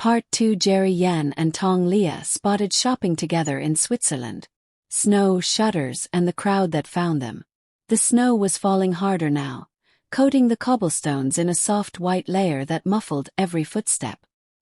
Part 2. Jerry Yan and Tong Liya spotted shopping together in Switzerland. Snow, shutters, and the crowd that found them. The snow was falling harder now, coating the cobblestones in a soft white layer that muffled every footstep.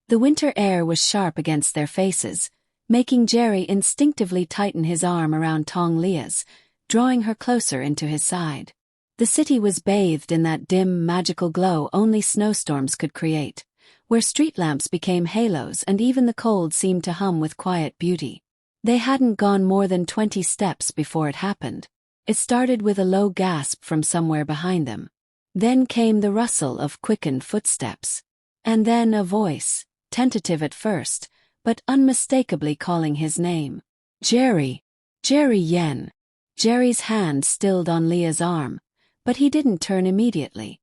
The winter air was sharp against their faces, making Jerry instinctively tighten his arm around Tong Liya's, drawing her closer into his side. The city was bathed in that dim, magical glow only snowstorms could create, where street lamps became halos and even the cold seemed to hum with quiet beauty. They hadn't gone more than 20 steps before it happened. It started with a low gasp from somewhere behind them. Then came the rustle of quickened footsteps. And then a voice, tentative at first, but unmistakably calling his name. Jerry. Jerry Yan. Jerry's hand stilled on Liya's arm, but he didn't turn immediately.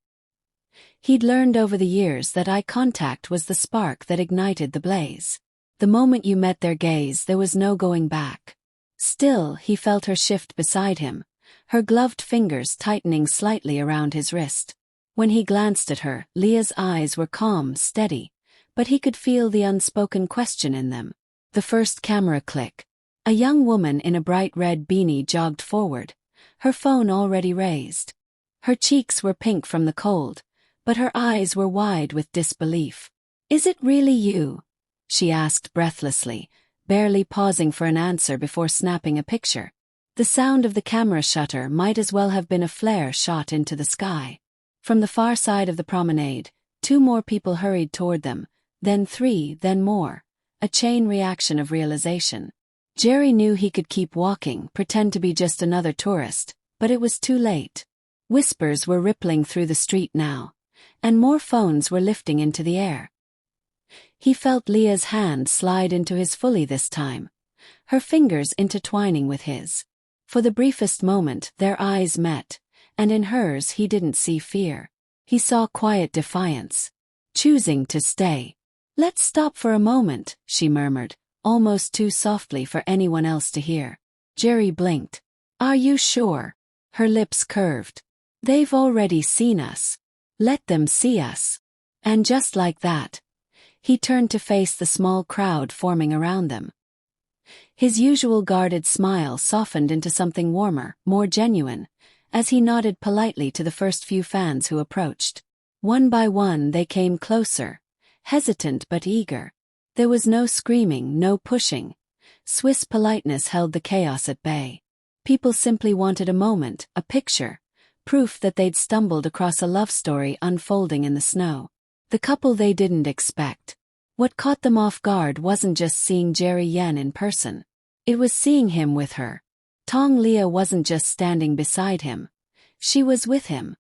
He'd learned over the years that eye contact was the spark that ignited the blaze. The moment you met their gaze, there was no going back. Still, he felt her shift beside him, her gloved fingers tightening slightly around his wrist. When he glanced at her, Liya's eyes were calm, steady, but he could feel the unspoken question in them. The first camera click. A young woman in a bright red beanie jogged forward, her phone already raised. Her cheeks were pink from the cold, but her eyes were wide with disbelief. "Is it really you?" she asked breathlessly, barely pausing for an answer before snapping a picture. The sound of the camera shutter might as well have been a flare shot into the sky. From the far side of the promenade, 2 more people hurried toward them, then 3, then more, a chain reaction of realization. Jerry knew he could keep walking, pretend to be just another tourist, but it was too late. Whispers were rippling through the street now, and more phones were lifting into the air. He felt Liya's hand slide into his fully this time, her fingers intertwining with his. For the briefest moment, their eyes met, and in hers he didn't see fear. He saw quiet defiance. Choosing to stay. "Let's stop for a moment," she murmured, almost too softly for anyone else to hear. Jerry blinked. "Are you sure?" Her lips curved. "They've already seen us. Let them see us." And just like that, he turned to face the small crowd forming around them. His usual guarded smile softened into something warmer, more genuine, as he nodded politely to the first few fans who approached. One by one they came closer, hesitant but eager. There was no screaming, no pushing. Swiss politeness held the chaos at bay. People simply wanted a moment, a picture, proof that they'd stumbled across a love story unfolding in the snow. The couple they didn't expect. What caught them off guard wasn't just seeing Jerry Yan in person. It was seeing him with her. Tong Liya wasn't just standing beside him. She was with him.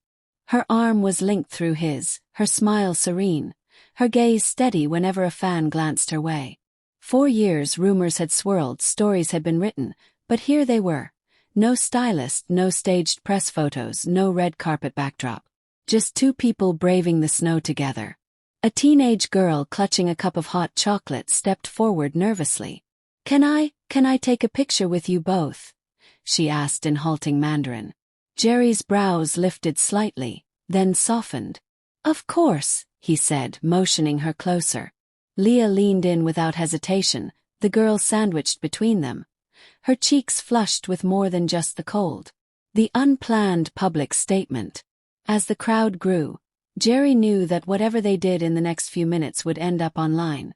Her arm was linked through his, her smile serene, her gaze steady whenever a fan glanced her way. For years rumors had swirled, stories had been written, but here they were. No stylist, no staged press photos, no red carpet backdrop. Just 2 people braving the snow together. A teenage girl clutching a cup of hot chocolate stepped forward nervously. Can I take a picture with you both?" she asked in halting Mandarin. Jerry's brows lifted slightly, then softened. "Of course," he said, motioning her closer. Liya leaned in without hesitation, the girl sandwiched between them. Her cheeks flushed with more than just the cold. The unplanned public statement. As the crowd grew, Jerry knew that whatever they did in the next few minutes would end up online.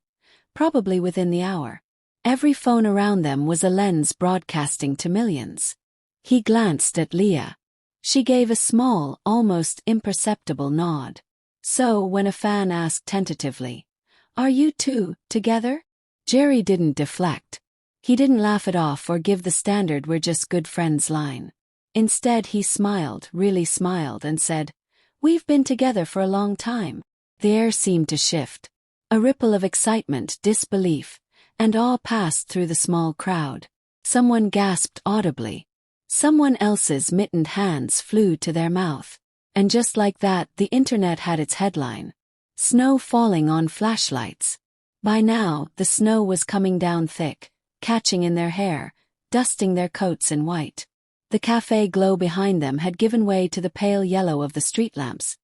Probably within the hour. Every phone around them was a lens broadcasting to millions. He glanced at Liya. She gave a small, almost imperceptible nod. So when a fan asked tentatively, "Are you 2 together?" Jerry didn't deflect. He didn't laugh it off or give the standard "we're just good friends" line. Instead he smiled, really smiled, and said, "We've been together for a long time." The air seemed to shift. A ripple of excitement, disbelief, and awe passed through the small crowd. Someone gasped audibly. Someone else's mittened hands flew to their mouth. And just like that, the internet had its headline. Snow falling on flashlights. By now, the snow was coming down thick, catching in their hair, dusting their coats in white. The cafe glow behind them had given way to the pale yellow of the street lamps,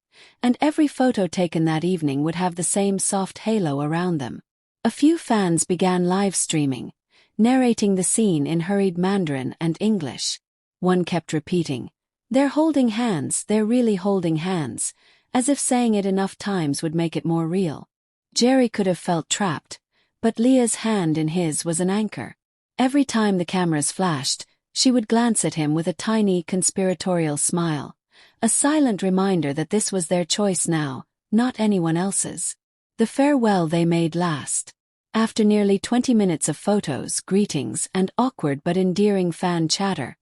and every photo taken that evening would have the same soft halo around them. A few fans began live streaming, narrating the scene in hurried Mandarin and English. One kept repeating, "They're holding hands, they're really holding hands," as if saying it enough times would make it more real. Jerry could have felt trapped, but Liya's hand in his was an anchor. Every time the cameras flashed, she would glance at him with a tiny conspiratorial smile, a silent reminder that this was their choice now, not anyone else's. The farewell they made last. After nearly 20 minutes of photos, greetings, and awkward but endearing fan chatter,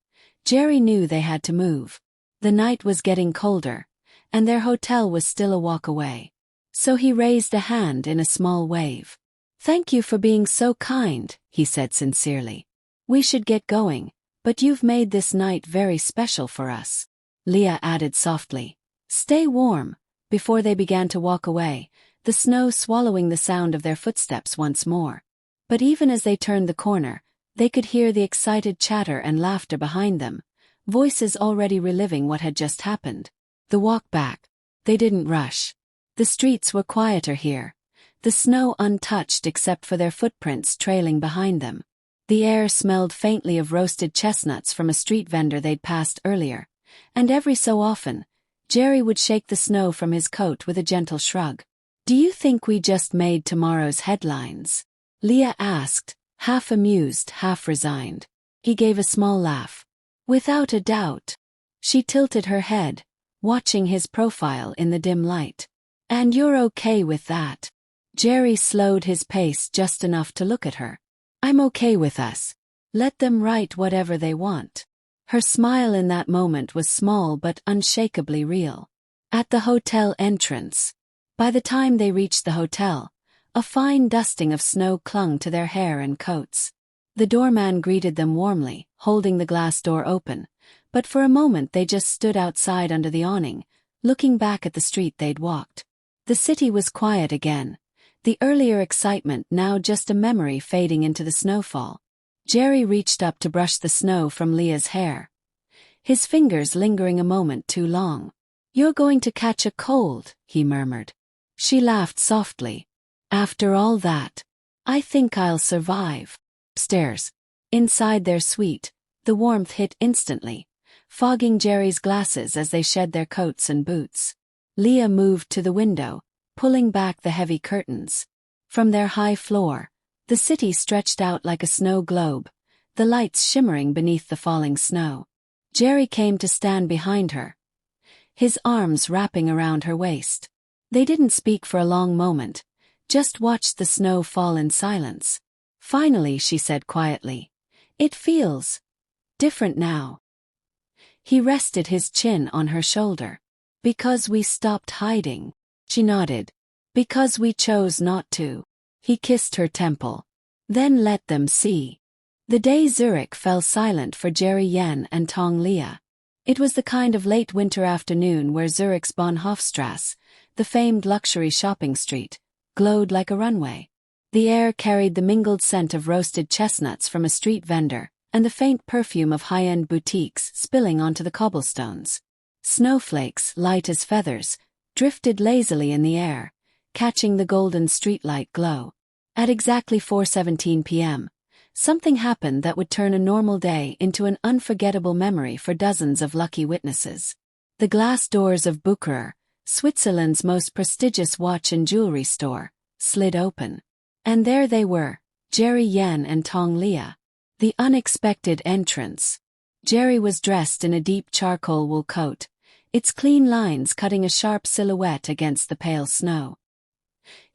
Jerry knew they had to move. The night was getting colder, and their hotel was still a walk away. So he raised a hand in a small wave. "Thank you for being so kind," he said sincerely. "We should get going, but you've made this night very special for us." Liya added softly, "Stay warm," before they began to walk away, the snow swallowing the sound of their footsteps once more. But even as they turned the corner, they could hear the excited chatter and laughter behind them, voices already reliving what had just happened. The walk back. They didn't rush. The streets were quieter here, the snow untouched except for their footprints trailing behind them. The air smelled faintly of roasted chestnuts from a street vendor they'd passed earlier, and every so often, Jerry would shake the snow from his coat with a gentle shrug. "Do you think we just made tomorrow's headlines?" Liya asked, half amused, half resigned. He gave a small laugh. "Without a doubt." She tilted her head, watching his profile in the dim light. "And you're okay with that?" Jerry slowed his pace just enough to look at her. "I'm okay with us. Let them write whatever they want." Her smile in that moment was small but unshakably real. At the hotel entrance. By the time they reached the hotel, a fine dusting of snow clung to their hair and coats. The doorman greeted them warmly, holding the glass door open, but for a moment they just stood outside under the awning, looking back at the street they'd walked. The city was quiet again, the earlier excitement now just a memory fading into the snowfall. Jerry reached up to brush the snow from Liya's hair, his fingers lingering a moment too long. "You're going to catch a cold," he murmured. She laughed softly. "After all that, I think I'll survive." Upstairs. Inside their suite, the warmth hit instantly, fogging Jerry's glasses as they shed their coats and boots. Liya moved to the window, pulling back the heavy curtains. From their high floor, the city stretched out like a snow globe, the lights shimmering beneath the falling snow. Jerry came to stand behind her, his arms wrapping around her waist. They didn't speak for a long moment, just watched the snow fall in silence. Finally she said quietly, "It feels different now." He rested his chin on her shoulder. "Because we stopped hiding." She nodded. "Because we chose not to." He kissed her temple. "Then let them see." The day Zurich fell silent for Jerry Yen and Tong Liya. It was the kind of late winter afternoon where Zurich's Bahnhofstrasse, the famed luxury shopping street, glowed like a runway. The air carried the mingled scent of roasted chestnuts from a street vendor, and the faint perfume of high-end boutiques spilling onto the cobblestones. Snowflakes, light as feathers, drifted lazily in the air, catching the golden streetlight glow. At exactly 4:17 p.m., something happened that would turn a normal day into an unforgettable memory for dozens of lucky witnesses. The glass doors of Bucherer, Switzerland's most prestigious watch and jewelry store, slid open. And there they were, Jerry Yen and Tong Liya. The unexpected entrance. Jerry was dressed in a deep charcoal wool coat, its clean lines cutting a sharp silhouette against the pale snow.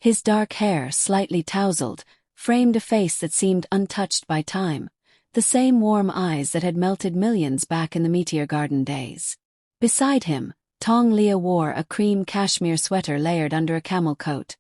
His dark hair, slightly tousled, framed a face that seemed untouched by time, the same warm eyes that had melted millions back in the Meteor Garden days. Beside him, Tong Liya wore a cream cashmere sweater layered under a camel coat,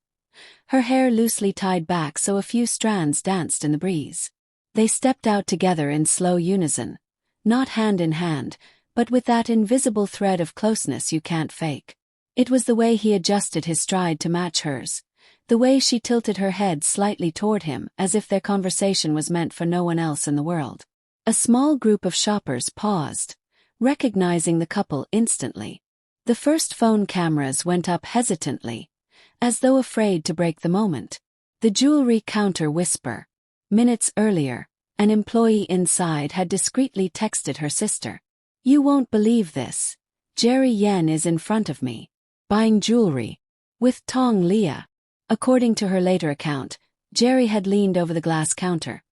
her hair loosely tied back so a few strands danced in the breeze. They stepped out together in slow unison, not hand in hand, but with that invisible thread of closeness you can't fake. It was the way he adjusted his stride to match hers, the way she tilted her head slightly toward him as if their conversation was meant for no one else in the world. A small group of shoppers paused, recognizing the couple instantly. The first phone cameras went up hesitantly, as though afraid to break the moment. The jewelry counter whisper. Minutes earlier, an employee inside had discreetly texted her sister. "You won't believe this. Jerry Yen is in front of me, buying jewelry with Tong Liya." According to her later account, Jerry had leaned over the glass counter,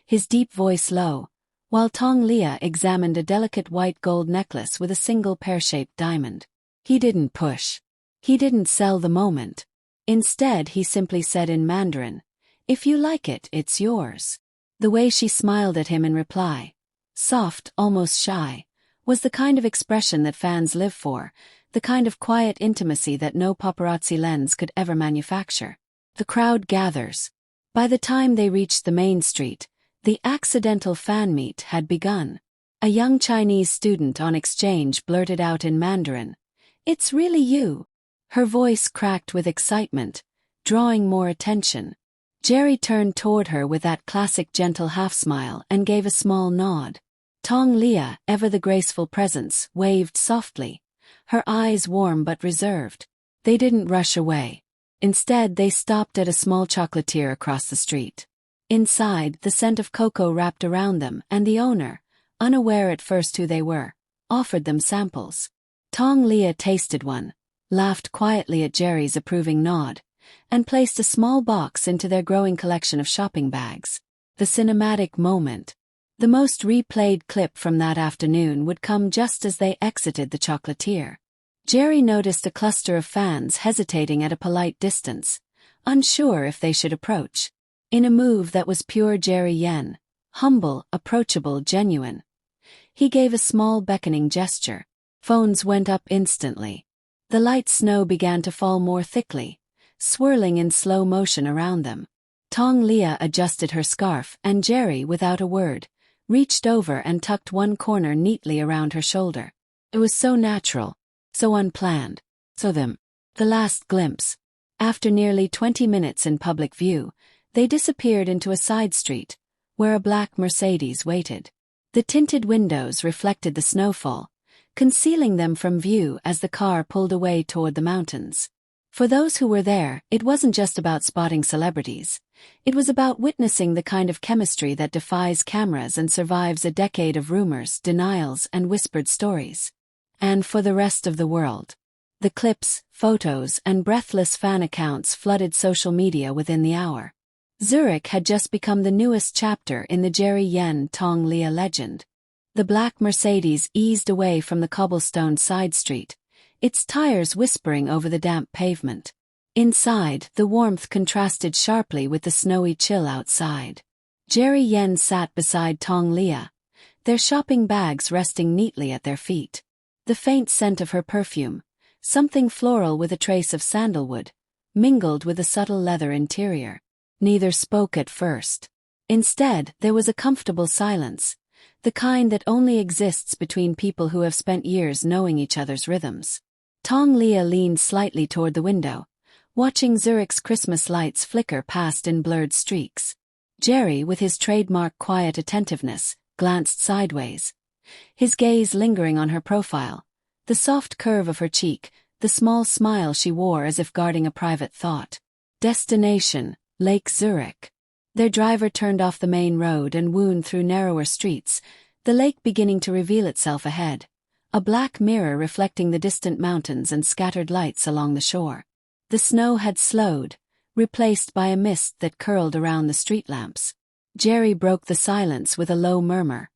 his deep voice low, while Tong Liya examined a delicate white gold necklace with a single pear-shaped diamond. He didn't push. He didn't sell the moment. Instead, he simply said in Mandarin, "If you like it, it's yours." The way she smiled at him in reply, soft, almost shy, was the kind of expression that fans live for, the kind of quiet intimacy that no paparazzi lens could ever manufacture. The crowd gathers. By the time they reached the main street, the accidental fan meet had begun. A young Chinese student on exchange blurted out in Mandarin, "It's really you." Her voice cracked with excitement, drawing more attention. Jerry turned toward her with that classic gentle half-smile and gave a small nod. Tong Liya, ever the graceful presence, waved softly, her eyes warm but reserved. They didn't rush away. Instead, they stopped at a small chocolatier across the street. Inside, the scent of cocoa wrapped around them, and the owner, unaware at first who they were, offered them samples. Tong Liya tasted one, laughed quietly at Jerry's approving nod, and placed a small box into their growing collection of shopping bags. The cinematic moment. The most replayed clip from that afternoon would come just as they exited the chocolatier. Jerry noticed a cluster of fans hesitating at a polite distance, unsure if they should approach. In a move that was pure Jerry Yen, humble, approachable, genuine, he gave a small beckoning gesture. Phones went up instantly. The light snow began to fall more thickly, swirling in slow motion around them. Tong Liya adjusted her scarf and Jerry, without a word, reached over and tucked one corner neatly around her shoulder. It was so natural, so unplanned, so them. The last glimpse. After nearly 20 minutes in public view, they disappeared into a side street, where a black Mercedes waited. The tinted windows reflected the snowfall, concealing them from view as the car pulled away toward the mountains. For those who were there, it wasn't just about spotting celebrities. It was about witnessing the kind of chemistry that defies cameras and survives a decade of rumors, denials, and whispered stories. And for the rest of the world, the clips, photos, and breathless fan accounts flooded social media within the hour. Zurich had just become the newest chapter in the Jerry Yen Tong Liya legend. The black Mercedes eased away from the cobblestone side street, its tires whispering over the damp pavement. Inside, the warmth contrasted sharply with the snowy chill outside. Jerry Yen sat beside Tong Liya, their shopping bags resting neatly at their feet. The faint scent of her perfume, something floral with a trace of sandalwood, mingled with a subtle leather interior. Neither spoke at first. Instead, there was a comfortable silence, the kind that only exists between people who have spent years knowing each other's rhythms. Tong Liya leaned slightly toward the window, watching Zurich's Christmas lights flicker past in blurred streaks. Jerry, with his trademark quiet attentiveness, glanced sideways, his gaze lingering on her profile, the soft curve of her cheek, the small smile she wore as if guarding a private thought. Destination, Lake Zurich. Their driver turned off the main road and wound through narrower streets, the lake beginning to reveal itself ahead, a black mirror reflecting the distant mountains and scattered lights along the shore. The snow had slowed, replaced by a mist that curled around the street lamps. Jerry broke the silence with a low murmur.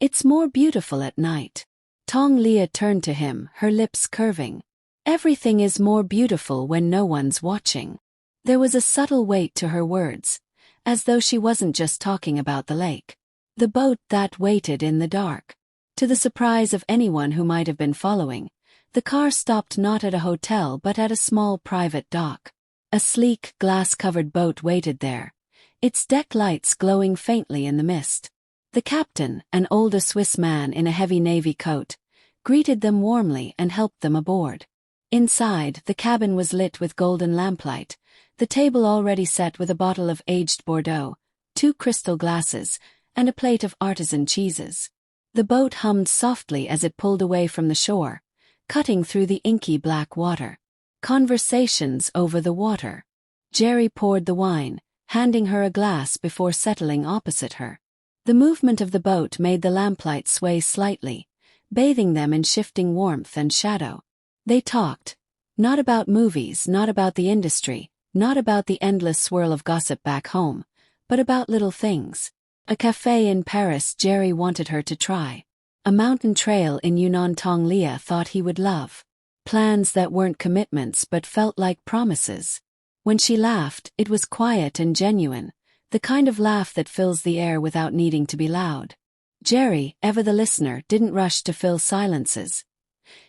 "It's more beautiful at night." Tong Liya turned to him, her lips curving. "Everything is more beautiful when no one's watching." There was a subtle weight to her words, as though she wasn't just talking about the lake. The boat that waited in the dark. To the surprise of anyone who might have been following, the car stopped not at a hotel but at a small private dock. A sleek, glass-covered boat waited there, its deck lights glowing faintly in the mist. The captain, an older Swiss man in a heavy navy coat, greeted them warmly and helped them aboard. Inside, the cabin was lit with golden lamplight, the table already set with a bottle of aged Bordeaux, 2 crystal glasses, and a plate of artisan cheeses. The boat hummed softly as it pulled away from the shore, cutting through the inky black water. Conversations over the water. Jerry poured the wine, handing her a glass before settling opposite her. The movement of the boat made the lamplight sway slightly, bathing them in shifting warmth and shadow. They talked. Not about movies, not about the industry, not about the endless swirl of gossip back home, but about little things. A cafe in Paris Jerry wanted her to try. A mountain trail in Yunnan Tong Liya thought he would love. Plans that weren't commitments but felt like promises. When she laughed, it was quiet and genuine, the kind of laugh that fills the air without needing to be loud. Jerry, ever the listener, didn't rush to fill silences.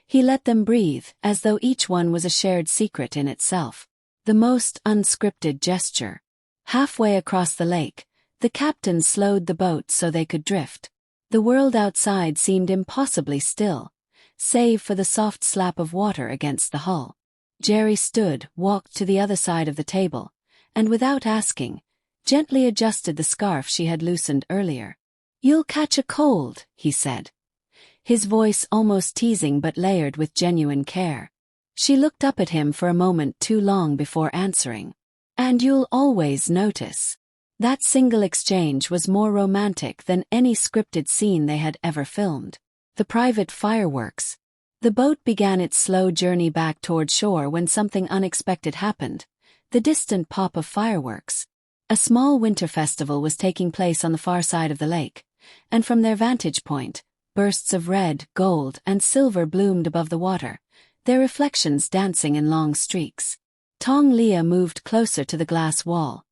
He let them breathe, as though each one was a shared secret in itself. The most unscripted gesture. Halfway across the lake, the captain slowed the boat so they could drift. The world outside seemed impossibly still, save for the soft slap of water against the hull. Jerry stood, walked to the other side of the table, and without asking, gently adjusted the scarf she had loosened earlier. "You'll catch a cold," he said. His voice almost teasing but layered with genuine care. She looked up at him for a moment too long before answering. "And you'll always notice." That single exchange was more romantic than any scripted scene they had ever filmed. The private fireworks. The boat began its slow journey back toward shore when something unexpected happened. The distant pop of fireworks. A small winter festival was taking place on the far side of the lake, and from their vantage point, bursts of red, gold, and silver bloomed above the water, their reflections dancing in long streaks. Tong Liya moved closer to the glass wall,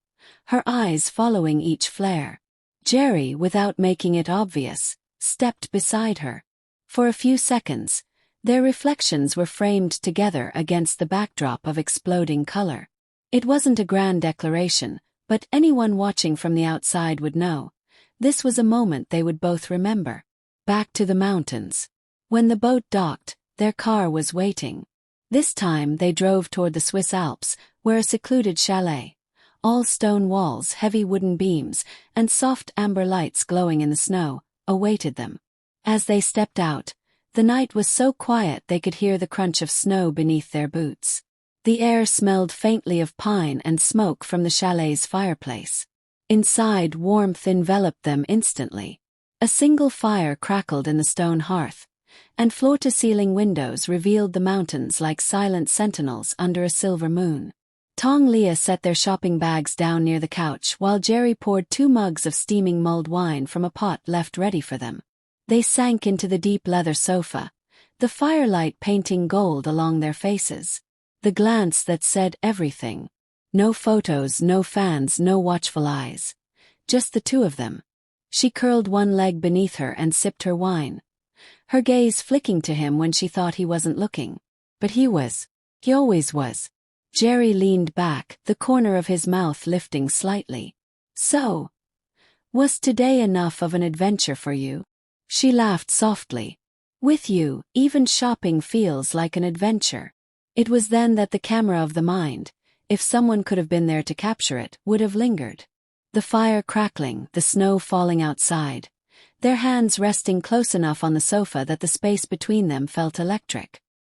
her eyes following each flare. Jerry, without making it obvious, stepped beside her. For a few seconds, their reflections were framed together against the backdrop of exploding color. It wasn't a grand declaration, but anyone watching from the outside would know. This was a moment they would both remember. Back to the mountains. When the boat docked, their car was waiting. This time they drove toward the Swiss Alps, where a secluded chalet, all stone walls, heavy wooden beams, and soft amber lights glowing in the snow, awaited them. As they stepped out, the night was so quiet they could hear the crunch of snow beneath their boots. The air smelled faintly of pine and smoke from the chalet's fireplace. Inside, warmth enveloped them instantly. A single fire crackled in the stone hearth, and floor-to-ceiling windows revealed the mountains like silent sentinels under a silver moon. Tong Liya set their shopping bags down near the couch while Jerry poured 2 mugs of steaming mulled wine from a pot left ready for them. They sank into the deep leather sofa, the firelight painting gold along their faces. The glance that said everything. No photos, no fans, no watchful eyes. Just the two of them. She curled one leg beneath her and sipped her wine, her gaze flicking to him when she thought he wasn't looking. But he was. He always was. Jerry leaned back, the corner of his mouth lifting slightly. "So, was today enough of an adventure for you?" She laughed softly. "With you, even shopping feels like an adventure." It was then that the camera of the mind, if someone could have been there to capture it, would have lingered. The fire crackling, the snow falling outside, their hands resting close enough on the sofa that the space between them felt electric.